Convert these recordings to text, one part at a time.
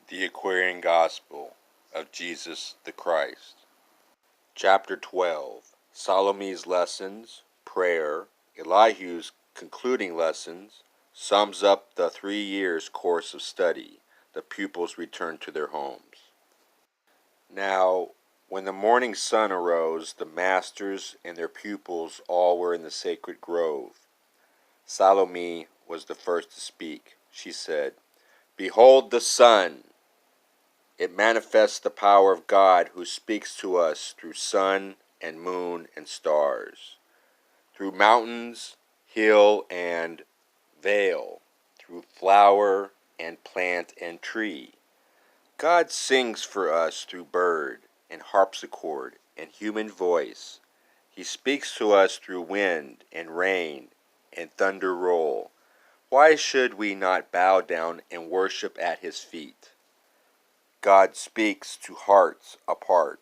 The Aquarian Gospel of Jesus the Christ. Chapter 12. Salome's lessons, prayer, Elihu's concluding lessons, sums up the 3 years' course of study. The pupils return to their homes. Now, when the morning sun arose, the masters and their pupils all were in the sacred grove. Salome was the first to speak. She said, "Behold the sun! It manifests the power of God who speaks to us through sun and moon and stars, through mountains, hill and vale, through flower and plant and tree. God sings for us through bird and harpsichord and human voice. He speaks to us through wind and rain and thunder roll. Why should we not bow down and worship at his feet? God speaks to hearts apart,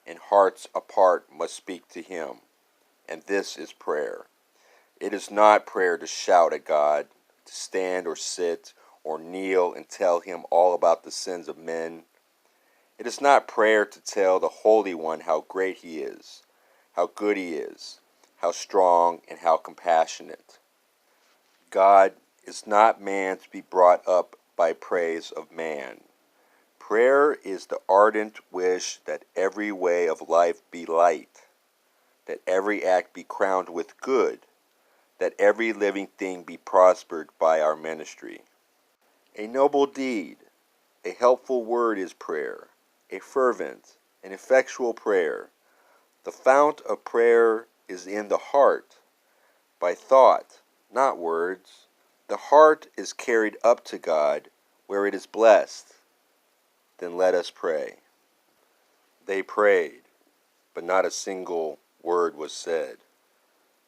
and hearts apart must speak to him. And this is prayer. It is not prayer to shout at God, to stand or sit or kneel and tell him all about the sins of men. It is not prayer to tell the Holy One how great he is, how good he is, how strong and how compassionate. God is not man to be brought up by praise of man. Prayer is the ardent wish that every way of life be light, that every act be crowned with good, that every living thing be prospered by our ministry. A noble deed, a helpful word is prayer, a fervent and effectual prayer. The fount of prayer is in the heart, by thought, not words. The heart is carried up to God, where it is blessed. Then let us pray." They prayed, but not a single word was said.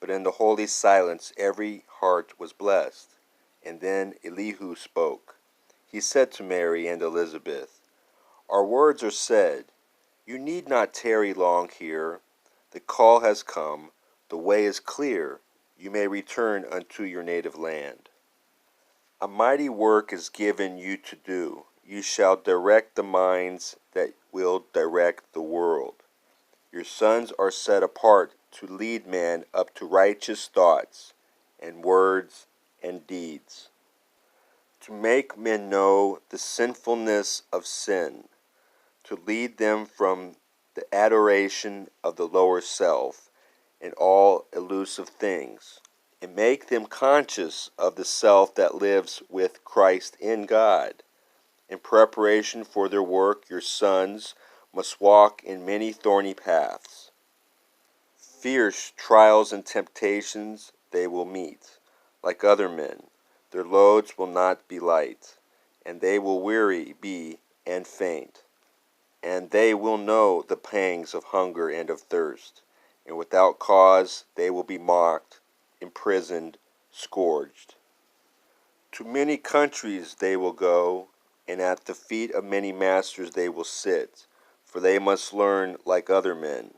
But in the holy silence every heart was blessed. And then Elihu spoke. He said to Mary and Elizabeth, "Our words are said. You need not tarry long here. The call has come. The way is clear. You may return unto your native land. A mighty work is given you to do. You shall direct the minds that will direct the world. Your sons are set apart to lead men up to righteous thoughts and words and deeds, to make men know the sinfulness of sin, to lead them from the adoration of the lower self and all elusive things, and make them conscious of the self that lives with Christ in God. In preparation for their work, your sons must walk in many thorny paths. Fierce trials and temptations they will meet, like other men. Their loads will not be light, and they will weary be and faint. And they will know the pangs of hunger and of thirst, and without cause they will be mocked, imprisoned, scourged. To many countries they will go, and at the feet of many masters they will sit, for they must learn like other men.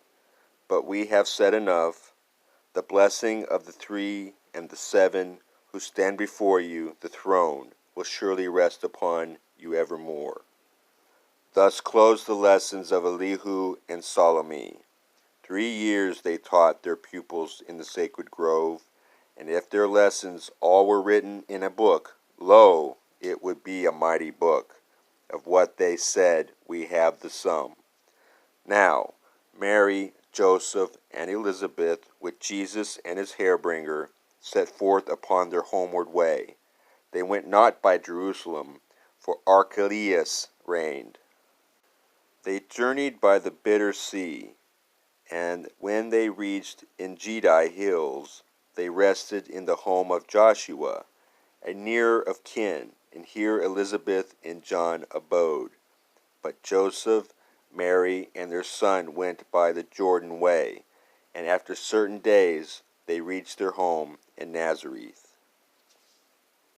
But we have said enough. The blessing of the 3 and the 7 who stand before you, the throne, will surely rest upon you evermore." Thus closed the lessons of Elihu and Salome. 3 years they taught their pupils in the sacred grove, and if their lessons all were written in a book, lo, it would be a mighty book. Of what they said we have the sum. Now, Mary, Joseph, and Elizabeth, with Jesus and his hairbringer, set forth upon their homeward way. They went not by Jerusalem, for Archelaus reigned. They journeyed by the bitter sea, and when they reached Engedi hills, they rested in the home of Joshua, a nearer of kin, and here Elizabeth and John abode. But Joseph, Mary, and their son went by the Jordan way, and after certain days they reached their home in Nazareth.